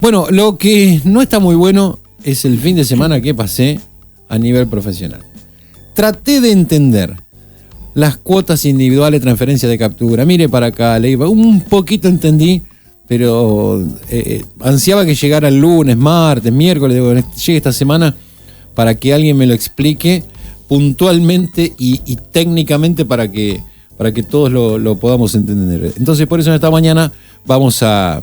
Bueno, lo que no está muy bueno es el fin de semana que pasé a nivel profesional. Traté de entender las cuotas individuales de transferencia de captura. Mire para acá, le iba, un poquito entendí, pero ansiaba que llegara el lunes, martes, miércoles, llegue esta semana para que alguien me lo explique puntualmente y técnicamente para que todos lo podamos entender. Entonces, por eso en esta mañana vamos a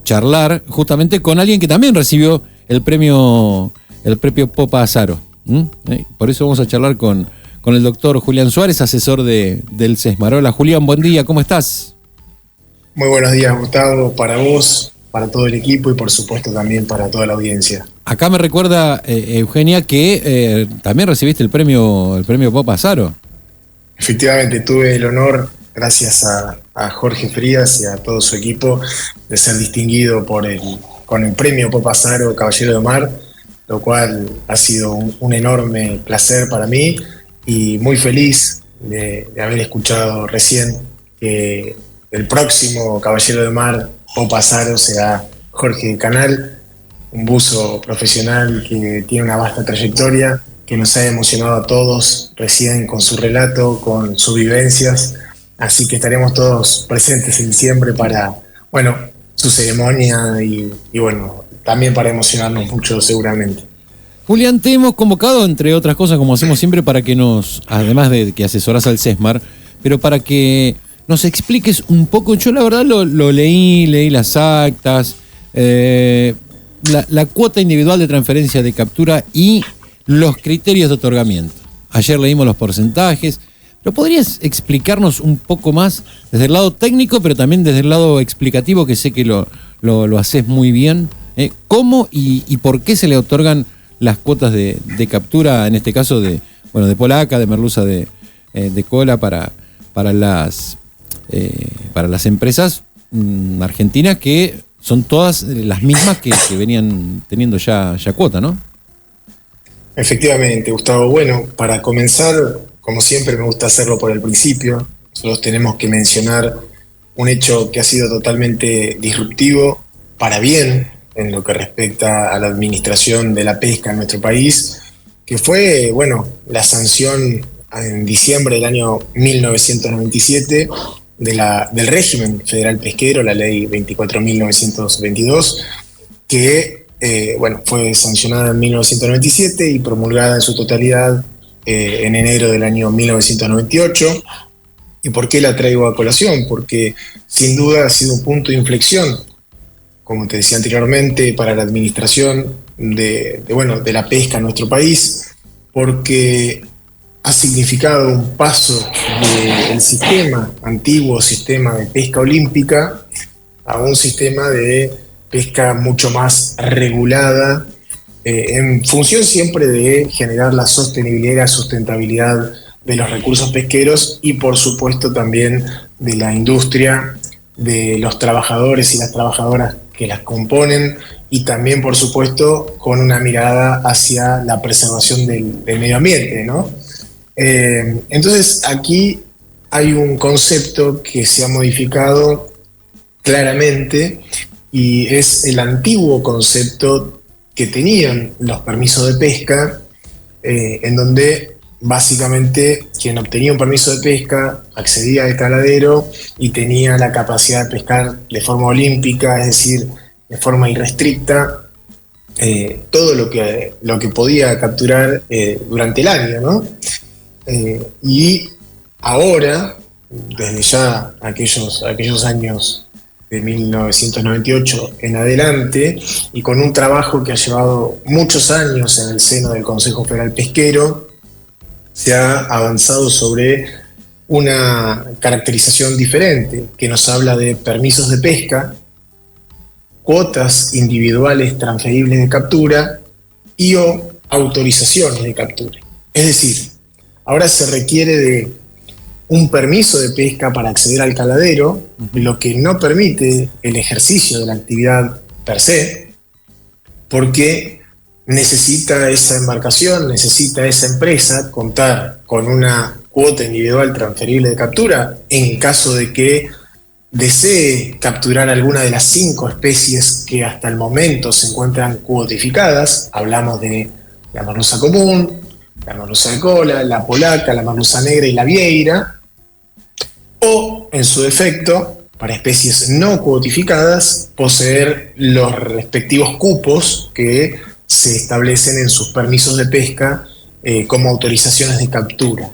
charlar justamente con alguien que también recibió el premio Popa Azaro. Por eso vamos a charlar con el doctor Julián Suárez, asesor del SESMAR. Hola Julián, buen día, ¿cómo estás? Muy buenos días, Gustavo, para vos, para todo el equipo y por supuesto también para toda la audiencia. Acá me recuerda Eugenia que también recibiste el premio Popa Azaro. Efectivamente, tuve el honor, gracias a Jorge Frías y a todo su equipo, de ser distinguido con el premio Popa Azaro Caballero de Mar, lo cual ha sido un enorme placer para mí y muy feliz de haber escuchado recién que el próximo Caballero de Mar Popa Azaro será Jorge Canal, un buzo profesional que tiene una vasta trayectoria, que nos ha emocionado a todos recién con su relato, con sus vivencias, así que estaremos todos presentes en diciembre para, su ceremonia y también para emocionarnos mucho seguramente. Julián, te hemos convocado, entre otras cosas, como hacemos siempre, para que además de que asesorás al SESMAR, pero para que nos expliques un poco. Yo la verdad lo leí las actas, la cuota individual de transferencia de captura y los criterios de otorgamiento. Ayer leímos los porcentajes. ¿Lo podrías explicarnos un poco más desde el lado técnico, pero también desde el lado explicativo, que sé que lo haces muy bien? ¿Cómo y por qué se le otorgan las cuotas de captura, en este caso de polaca, de merluza de cola para las empresas argentinas, que son todas las mismas que venían teniendo ya cuota, ¿no? Efectivamente, Gustavo. Bueno, para comenzar, como siempre me gusta hacerlo por el principio, nosotros tenemos que mencionar un hecho que ha sido totalmente disruptivo para bien en lo que respecta a la administración de la pesca en nuestro país, que fue, la sanción en diciembre del año 1997 del régimen federal pesquero, la ley 24.922, que fue sancionada en 1997 y promulgada en su totalidad en enero del año 1998. ¿Y por qué la traigo a colación? Porque sin duda ha sido un punto de inflexión, como te decía anteriormente, para la administración de la pesca en nuestro país, porque ha significado un paso del antiguo sistema de pesca olímpica a un sistema de pesca mucho más regulada, en función siempre de generar la sostenibilidad y la sustentabilidad de los recursos pesqueros y por supuesto también de la industria, de los trabajadores y las trabajadoras que las componen y también por supuesto con una mirada hacia la preservación del medio ambiente, ¿no? Entonces aquí hay un concepto que se ha modificado claramente y es el antiguo concepto que tenían los permisos de pesca, en donde básicamente quien obtenía un permiso de pesca accedía al caladero y tenía la capacidad de pescar de forma olímpica, es decir, de forma irrestricta, todo lo que podía capturar durante el año, ¿no? Y ahora, desde ya aquellos años de 1998 en adelante, y con un trabajo que ha llevado muchos años en el seno del Consejo Federal Pesquero, se ha avanzado sobre una caracterización diferente que nos habla de permisos de pesca, cuotas individuales transferibles de captura y o autorizaciones de captura. Es decir, ahora se requiere de un permiso de pesca para acceder al caladero, lo que no permite el ejercicio de la actividad per se, porque necesita esa embarcación, necesita esa empresa contar con una cuota individual transferible de captura en caso de que desee capturar alguna de las 5 especies que hasta el momento se encuentran cuotificadas, hablamos de la merluza común, la merluza de cola, la polaca, la merluza negra y la vieira, o en su defecto, para especies no cuotificadas, poseer los respectivos cupos que se establecen en sus permisos de pesca como autorizaciones de captura.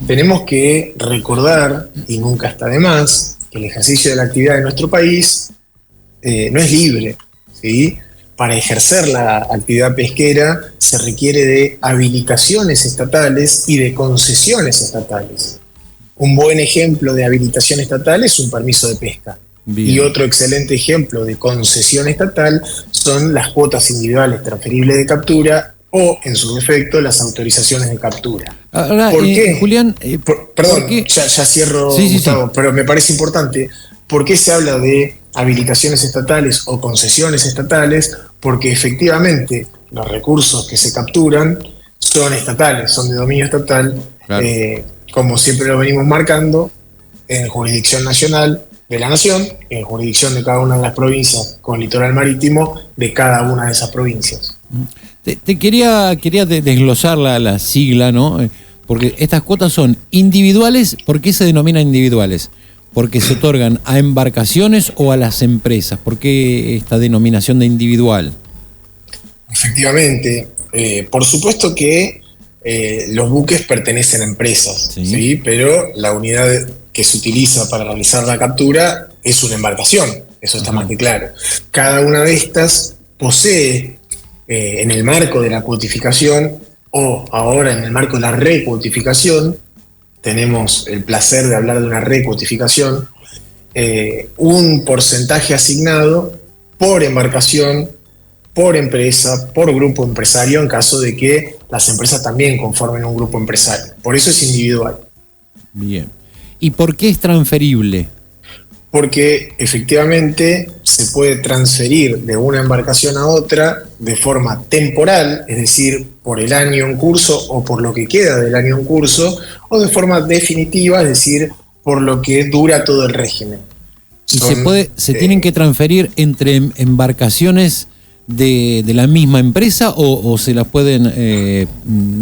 Tenemos que recordar, y nunca está de más, que el ejercicio de la actividad de nuestro país no es libre, ¿sí? Para ejercer la actividad pesquera se requiere de habilitaciones estatales y de concesiones estatales. Un buen ejemplo de habilitación estatal es un permiso de pesca. Bien. Y otro excelente ejemplo de concesión estatal son las cuotas individuales transferibles de captura o, en su defecto, las autorizaciones de captura. Ahora, ¿por qué? Julián, perdón, ya cierro, sí, Gustavo, sí. Pero me parece importante. ¿Por qué se habla de habilitaciones estatales o concesiones estatales? Porque efectivamente los recursos que se capturan son estatales, son de dominio estatal, claro. Como siempre lo venimos marcando, en jurisdicción nacional de la nación, en jurisdicción de cada una de las provincias con litoral marítimo de cada una de esas provincias. Te quería desglosar la sigla, ¿no? Porque estas cuotas son individuales. ¿Por qué se denominan individuales? ¿Porque se otorgan a embarcaciones o a las empresas? ¿Por qué esta denominación de individual? Efectivamente, por supuesto que los buques pertenecen a empresas, sí. ¿Sí? Pero la unidad que se utiliza para realizar la captura es una embarcación, eso está más que claro. Cada una de estas posee, en el marco de la cuotificación o ahora en el marco de la recuotificación, tenemos el placer de hablar de una recuotificación, un porcentaje asignado por embarcación, por empresa, por grupo empresario, en caso de que las empresas también conformen un grupo empresario. Por eso es individual. Bien. ¿Y por qué es transferible? Porque efectivamente se puede transferir de una embarcación a otra de forma temporal, es decir, por el año en curso o por lo que queda del año en curso, o de forma definitiva, es decir, por lo que dura todo el régimen. ¿Y se tienen que transferir entre embarcaciones de la misma empresa o se las pueden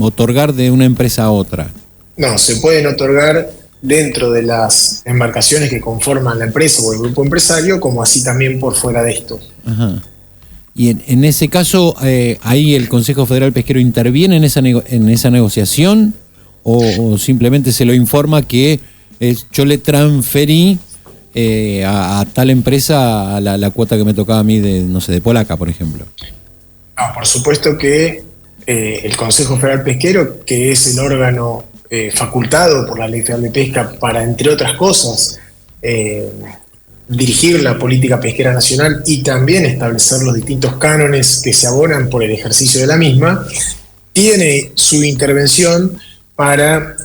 otorgar de una empresa a otra? No, se pueden otorgar dentro de las embarcaciones que conforman la empresa o el grupo empresario, como así también por fuera de esto. Ajá. Y en ese caso, ¿ahí el Consejo Federal Pesquero interviene en esa negociación o simplemente se lo informa que yo le transferí a tal empresa la cuota que me tocaba a mí de polaca, por ejemplo? No, por supuesto que el Consejo Federal Pesquero, que es el órgano facultado por la Ley Federal de Pesca para, entre otras cosas, dirigir la política pesquera nacional y también establecer los distintos cánones que se abonan por el ejercicio de la misma, tiene su intervención para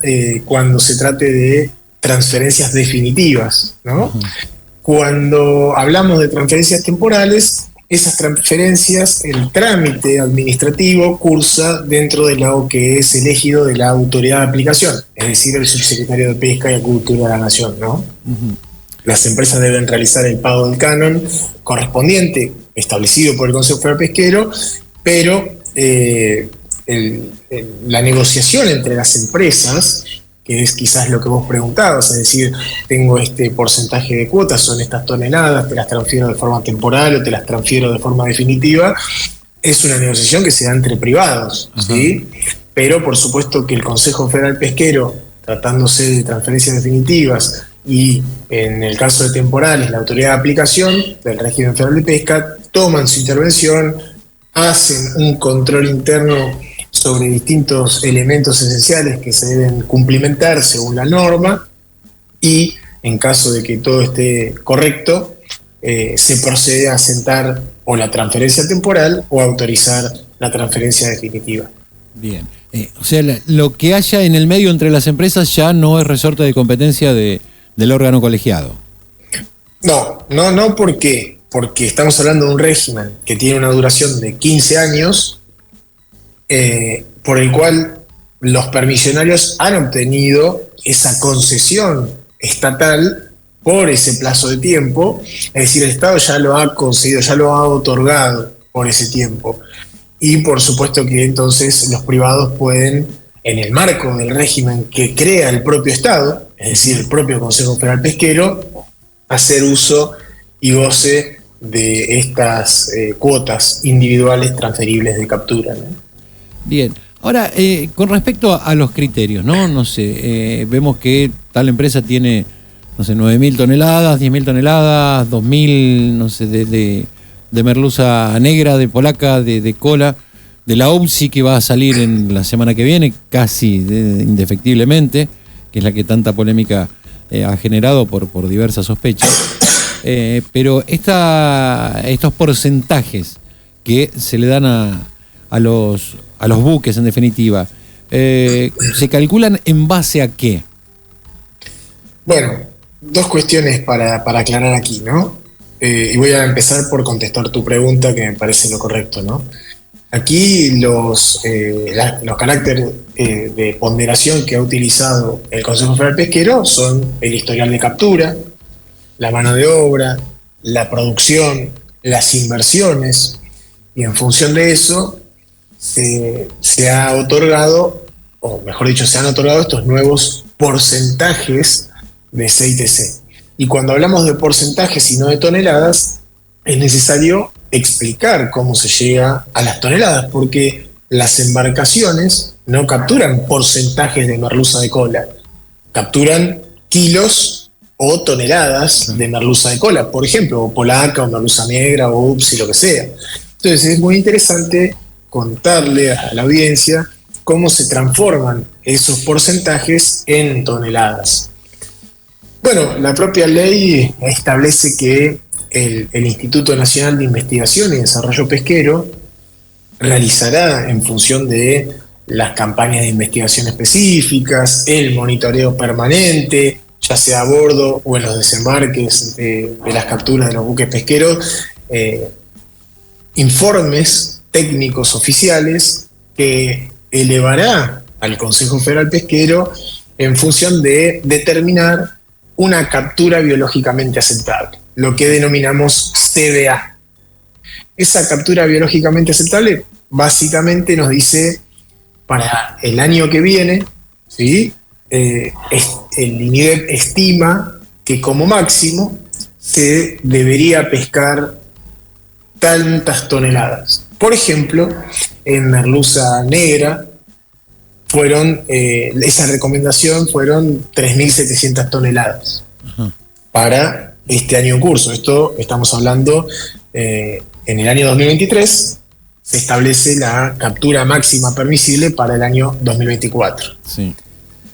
cuando se trate de transferencias definitivas, ¿no? Uh-huh. Cuando hablamos de transferencias temporales, esas transferencias, el trámite administrativo cursa dentro de lo que es el ejido de la autoridad de aplicación, es decir, el subsecretario de Pesca y Acuicultura de la Nación, ¿no? Uh-huh. Las empresas deben realizar el pago del canon correspondiente, establecido por el Consejo Federal Pesquero, pero la negociación entre las empresas, que es quizás lo que vos preguntabas, es decir, tengo este porcentaje de cuotas, son estas toneladas, te las transfiero de forma temporal o te las transfiero de forma definitiva, es una negociación que se da entre privados, ¿sí? Pero por supuesto que el Consejo Federal Pesquero, tratándose de transferencias definitivas, y en el caso de temporales, la autoridad de aplicación del régimen federal de pesca, toman su intervención, hacen un control interno sobre distintos elementos esenciales que se deben cumplimentar según la norma, y en caso de que todo esté correcto, se procede a asentar o la transferencia temporal o a autorizar la transferencia definitiva. Bien, o sea, lo que haya en el medio entre las empresas ya no es resorte de competencia del órgano colegiado. No, ¿por qué? Porque estamos hablando de un régimen que tiene una duración de 15 años, por el cual los permisionarios han obtenido esa concesión estatal por ese plazo de tiempo, es decir, el Estado ya lo ha concedido, ya lo ha otorgado por ese tiempo. Y por supuesto que entonces los privados pueden, en el marco del régimen que crea el propio Estado, es decir, el propio Consejo Federal Pesquero, hacer uso y goce de estas cuotas individuales transferibles de captura, ¿no? Bien. Ahora, con respecto a los criterios, ¿no? No sé, vemos que tal empresa tiene, no sé, 9.000 toneladas, 10.000 toneladas, 2.000, no sé, de merluza negra, de polaca, de cola, de la UPSI que va a salir en la semana que viene, casi indefectiblemente, que es la que tanta polémica ha generado por diversas sospechas. Pero estos porcentajes que se le dan a los buques, en definitiva, ¿se calculan en base a qué? Bueno, dos cuestiones para aclarar aquí, ¿no? Y voy a empezar por contestar tu pregunta, que me parece lo correcto, ¿no? Aquí los caracteres de ponderación que ha utilizado el Consejo Federal Pesquero son el historial de captura, la mano de obra, la producción, las inversiones, y en función de eso se ha otorgado, o mejor dicho, se han otorgado estos nuevos porcentajes de CITC. Y cuando hablamos de porcentajes y no de toneladas, es necesario explicar cómo se llega a las toneladas, porque las embarcaciones no capturan porcentajes de merluza de cola, capturan kilos o toneladas de merluza de cola, por ejemplo, o polaca, o merluza negra, o UPSI, lo que sea. Entonces es muy interesante contarle a la audiencia cómo se transforman esos porcentajes en toneladas. Bueno, la propia ley establece que el Instituto Nacional de Investigación y Desarrollo Pesquero realizará, en función de las campañas de investigación específicas, el monitoreo permanente, ya sea a bordo o en los desembarques de las capturas de los buques pesqueros, informes técnicos oficiales que elevará al Consejo Federal Pesquero en función de determinar una captura biológicamente aceptable, lo que denominamos CBA. Esa captura biológicamente aceptable básicamente nos dice, para el año que viene, ¿sí? El INIDEP estima que como máximo se debería pescar tantas toneladas. Por ejemplo, en merluza negra esa recomendación fueron 3.700 toneladas. Ajá. Para este año en curso. Esto estamos hablando en el año 2023, se establece la captura máxima permisible para el año 2024. Sí.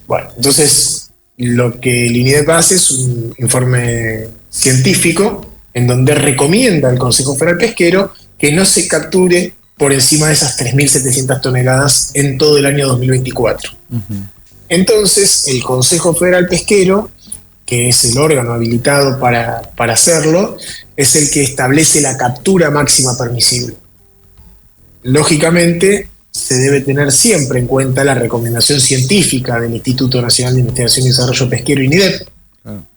Bueno, entonces lo que el INIDEP hace es un informe científico en donde recomienda al Consejo Federal Pesquero que no se capture por encima de esas 3.700 toneladas en todo el año 2024. Uh-huh. Entonces, el Consejo Federal Pesquero, que es el órgano habilitado para hacerlo, es el que establece la captura máxima permisible. Lógicamente, se debe tener siempre en cuenta la recomendación científica del Instituto Nacional de Investigación y Desarrollo Pesquero, INIDEP,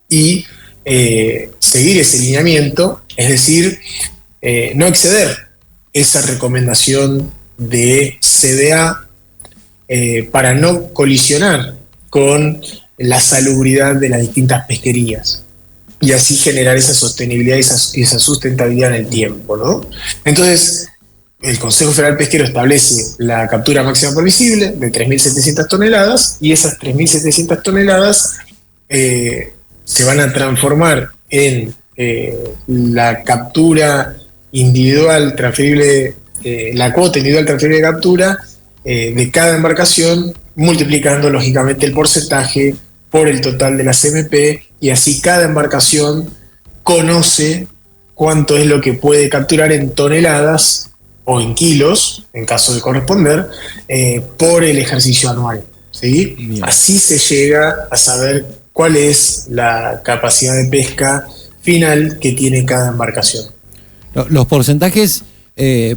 y seguir ese lineamiento, es decir, no exceder esa recomendación de CBA para no colisionar con la salubridad de las distintas pesquerías y así generar esa sostenibilidad y esa sustentabilidad en el tiempo, ¿no? Entonces, el Consejo Federal Pesquero establece la captura máxima permisible de 3.700 toneladas y esas 3.700 toneladas se van a transformar en la captura individual transferible, la cuota individual transferible de captura de cada embarcación, multiplicando lógicamente el porcentaje por el total de la CMP, y así cada embarcación conoce cuánto es lo que puede capturar en toneladas o en kilos, en caso de corresponder, por el ejercicio anual, ¿sí? Así se llega a saber cuál es la capacidad de pesca final que tiene cada embarcación. Los porcentajes,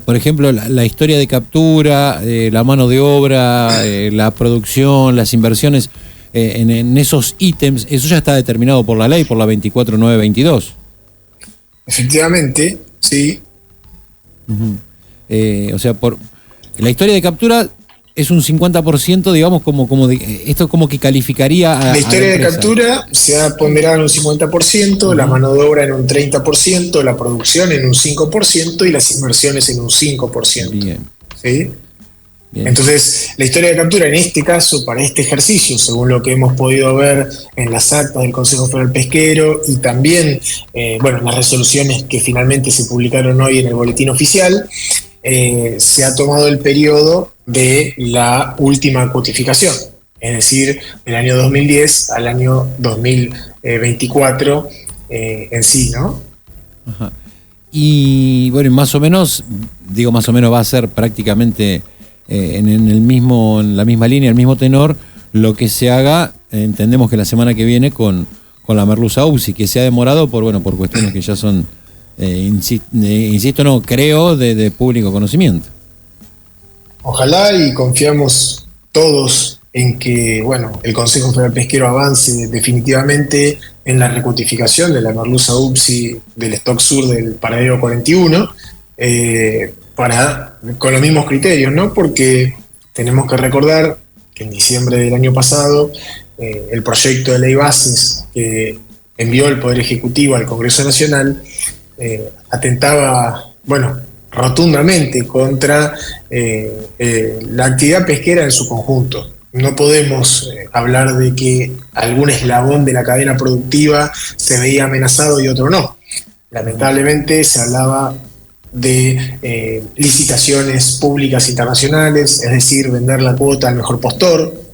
por ejemplo, la historia de captura, la mano de obra, la producción, las inversiones, en esos ítems, eso ya está determinado por la ley, por la 24922. Efectivamente, sí. O sea, por la historia de captura es un 50%, digamos, esto como que calificaría a la historia de captura se ha ponderado en un 50%, la mano de obra en un 30%, la producción en un 5% y las inversiones en un 5%. Bien. ¿Sí? Bien. Entonces, la historia de captura en este caso, para este ejercicio, según lo que hemos podido ver en las actas del Consejo Federal Pesquero y también, en las resoluciones que finalmente se publicaron hoy en el boletín oficial, se ha tomado el periodo de la última cuotificación, es decir, del año 2010 al año 2024 en sí, ¿no? Ajá. Y bueno, más o menos va a ser prácticamente en la misma línea, el mismo tenor, lo que se haga, entendemos que la semana que viene con la merluza UPSI, que se ha demorado por cuestiones que ya son, creo, de público conocimiento. Ojalá y confiamos todos en que, el Consejo Federal Pesquero avance definitivamente en la recuotificación de la merluza UPSI del stock sur del paradero 41, con los mismos criterios, ¿no? Porque tenemos que recordar que en diciembre del año pasado, el proyecto de ley bases que envió el Poder Ejecutivo al Congreso Nacional atentaba, rotundamente contra la actividad pesquera en su conjunto. No podemos hablar de que algún eslabón de la cadena productiva se veía amenazado y otro no. Lamentablemente se hablaba de licitaciones públicas internacionales, es decir, vender la cuota al mejor postor,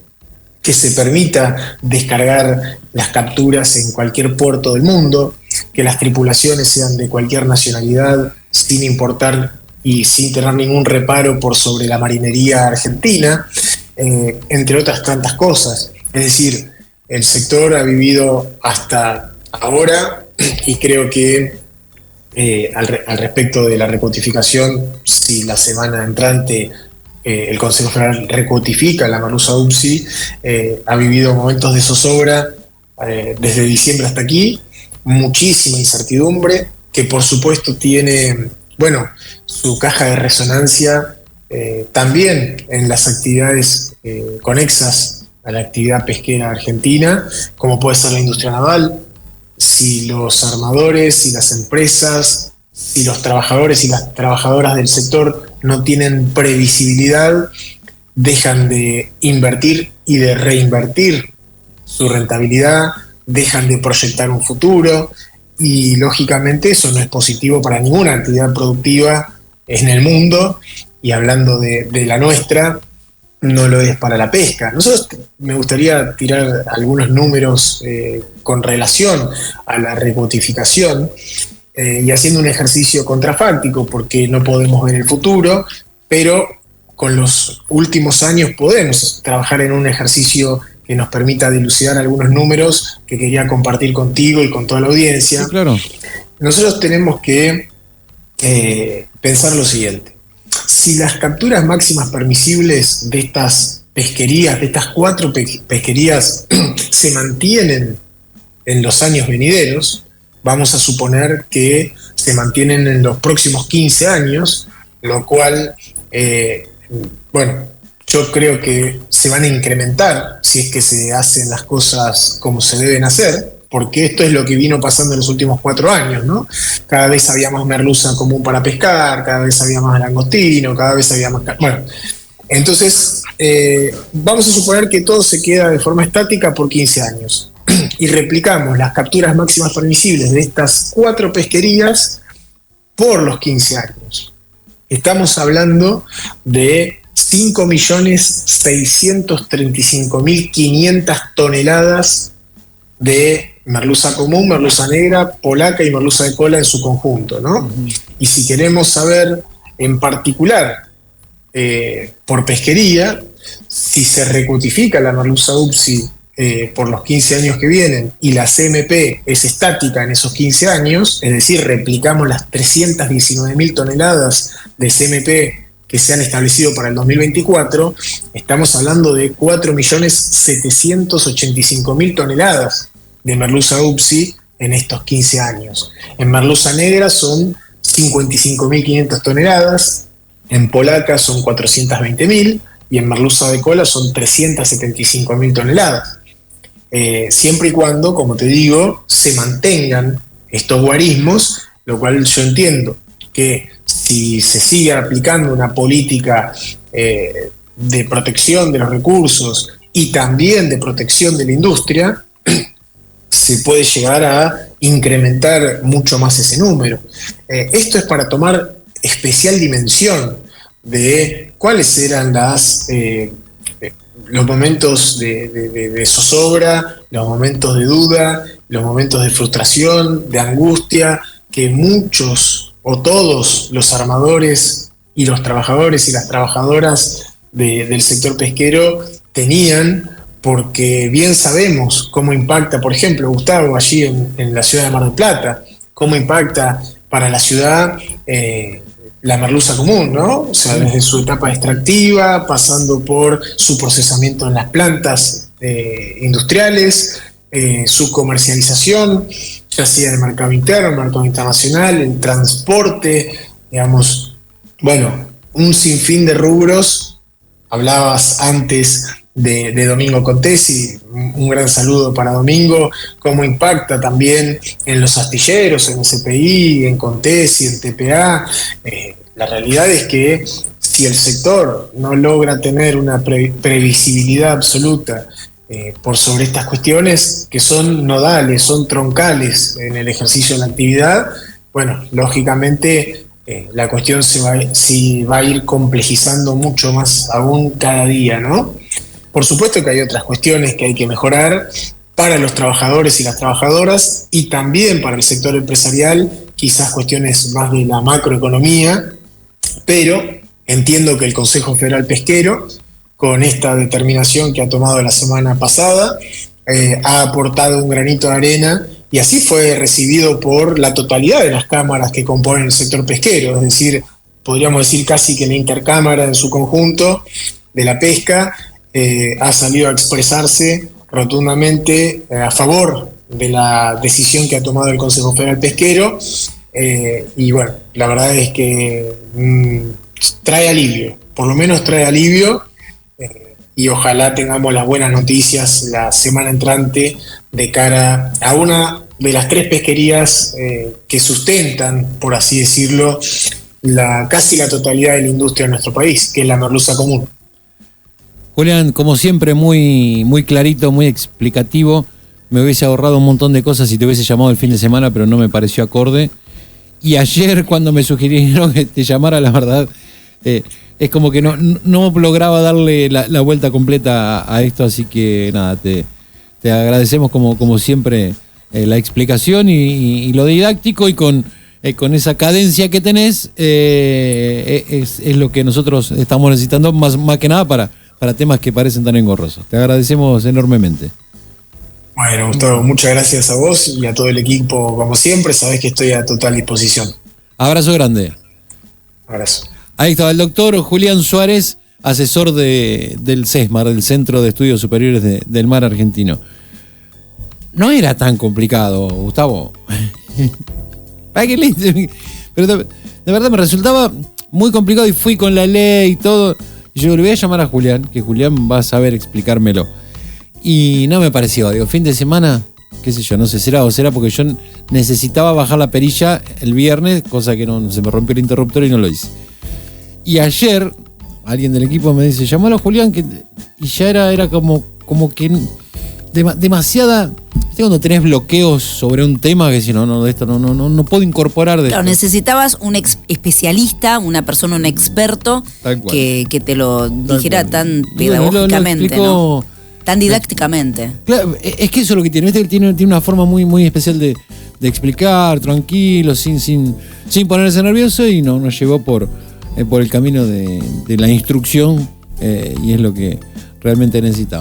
que se permita descargar las capturas en cualquier puerto del mundo, que las tripulaciones sean de cualquier nacionalidad, sin importar y sin tener ningún reparo por sobre la marinería argentina, entre otras tantas cosas. Es decir, el sector ha vivido hasta ahora, y creo que al respecto de la recuotificación, si la semana entrante el Consejo Federal recuotifica la merluza UPSI, ha vivido momentos de zozobra desde diciembre hasta aquí, muchísima incertidumbre, que por supuesto tiene, su caja de resonancia también en las actividades conexas a la actividad pesquera argentina, como puede ser la industria naval. Si los armadores, si las empresas, si los trabajadores y las trabajadoras del sector no tienen previsibilidad, dejan de invertir y de reinvertir su rentabilidad, dejan de proyectar un futuro, y lógicamente eso no es positivo para ninguna actividad productiva en el mundo, y hablando de la nuestra, no lo es para la pesca. Me gustaría tirar algunos números con relación a la recuotificación, y haciendo un ejercicio contrafáctico, porque no podemos ver el futuro, pero con los últimos años podemos trabajar en un ejercicio que nos permita dilucidar algunos números que quería compartir contigo y con toda la audiencia. Sí, claro. Nosotros tenemos que pensar lo siguiente. Si las capturas máximas permisibles de estas pesquerías, de estas 4 pesquerías, se mantienen en los años venideros, vamos a suponer que se mantienen en los próximos 15 años, lo cual, yo creo que se van a incrementar si es que se hacen las cosas como se deben hacer, porque esto es lo que vino pasando en los últimos 4 años, ¿no? Cada vez había más merluza común para pescar, cada vez había más langostino, cada vez había más... Entonces, vamos a suponer que todo se queda de forma estática por 15 años y replicamos las capturas máximas permisibles de estas 4 pesquerías por los 15 años. Estamos hablando de 5.635.500 toneladas de merluza común, merluza negra, polaca y merluza de cola en su conjunto, ¿no? Y si queremos saber en particular por pesquería, si se recuotifica la merluza UPSI por los 15 años que vienen y la CMP es estática en esos 15 años, es decir, replicamos las 319.000 toneladas de CMP que se han establecido para el 2024, estamos hablando de 4.785.000 toneladas de merluza UPSI en estos 15 años. En merluza negra son 55.500 toneladas, en polaca son 420.000 y en merluza de cola son 375.000 toneladas. Siempre y cuando, como te digo, se mantengan estos guarismos, lo cual yo entiendo que si se sigue aplicando una política de protección de los recursos y también de protección de la industria, se puede llegar a incrementar mucho más ese número. Esto es para tomar especial dimensión de cuáles eran los momentos de zozobra, los momentos de duda, los momentos de frustración, de angustia, que muchos o todos los armadores y los trabajadores y las trabajadoras del sector pesquero tenían, porque bien sabemos cómo impacta, por ejemplo, Gustavo, allí en la ciudad de Mar del Plata, cómo impacta para la ciudad la merluza común, ¿no? O sea, desde su etapa extractiva, pasando por su procesamiento en las plantas industriales, su comercialización, ya sea en el mercado interno, el mercado internacional, el transporte, digamos, bueno, un sinfín de rubros. Hablabas antes de Domingo Contesi, un gran saludo para Domingo, cómo impacta también en los astilleros, en CPI, en Contesi, en TPA. La realidad es que si el sector no logra tener una previsibilidad absoluta por sobre estas cuestiones que son nodales, son troncales en el ejercicio de la actividad, bueno, lógicamente la cuestión se va a ir complejizando mucho más aún cada día, ¿no? Por supuesto que hay otras cuestiones que hay que mejorar para los trabajadores y las trabajadoras y también para el sector empresarial, quizás cuestiones más de la macroeconomía, pero entiendo que el Consejo Federal Pesquero, con esta determinación que ha tomado la semana pasada, ha aportado un granito de arena y así fue recibido por la totalidad de las cámaras que componen el sector pesquero, es decir, podríamos decir casi que la intercámara en su conjunto de la pesca ha salido a expresarse rotundamente a favor de la decisión que ha tomado el Consejo Federal Pesquero, y bueno, la verdad es que trae alivio, por lo menos trae alivio, y ojalá tengamos las buenas noticias la semana entrante de cara a una de las 3 pesquerías que sustentan, por así decirlo, casi la totalidad de la industria de nuestro país, que es la merluza común. Julián, como siempre, muy, muy clarito, muy explicativo. Me hubiese ahorrado un montón de cosas si te hubiese llamado el fin de semana, pero no me pareció acorde. Y ayer, cuando me sugirieron que te llamara, la verdad, es como que no lograba darle la vuelta completa a esto, así que nada, te agradecemos como siempre la explicación y lo didáctico, y con esa cadencia que tenés, es lo que nosotros estamos necesitando más que nada para temas que parecen tan engorrosos. Te agradecemos enormemente. Bueno, Gustavo, muchas gracias a vos y a todo el equipo, como siempre. Sabés que estoy a total disposición. Abrazo grande. Abrazo. Ahí estaba el doctor Julián Suárez, asesor del CESMAR, del Centro de Estudios Superiores del Mar Argentino. No era tan complicado, Gustavo. Pero de verdad me resultaba muy complicado y fui con la ley y todo. Y yo le voy a llamar a Julián, que Julián va a saber explicármelo. Y no me pareció, digo, fin de semana, qué sé yo, no sé, será porque yo necesitaba bajar la perilla el viernes, cosa que no se me rompió el interruptor y no lo hice. Y ayer, alguien del equipo me dice, llamalo a Julián, y ya era como que demasiada. ¿Viste cuando tenés bloqueos sobre un tema que si no, de esto no puedo incorporar de claro, esto? necesitabas un especialista, una persona, un experto que te lo dijera tan pedagógicamente, ¿no? Tan didácticamente. Claro, es que eso es lo que tiene. Tiene una forma muy, muy especial de explicar, tranquilo, sin ponerse nervioso, y nos llevó por el camino de la instrucción, y es lo que realmente necesitaba.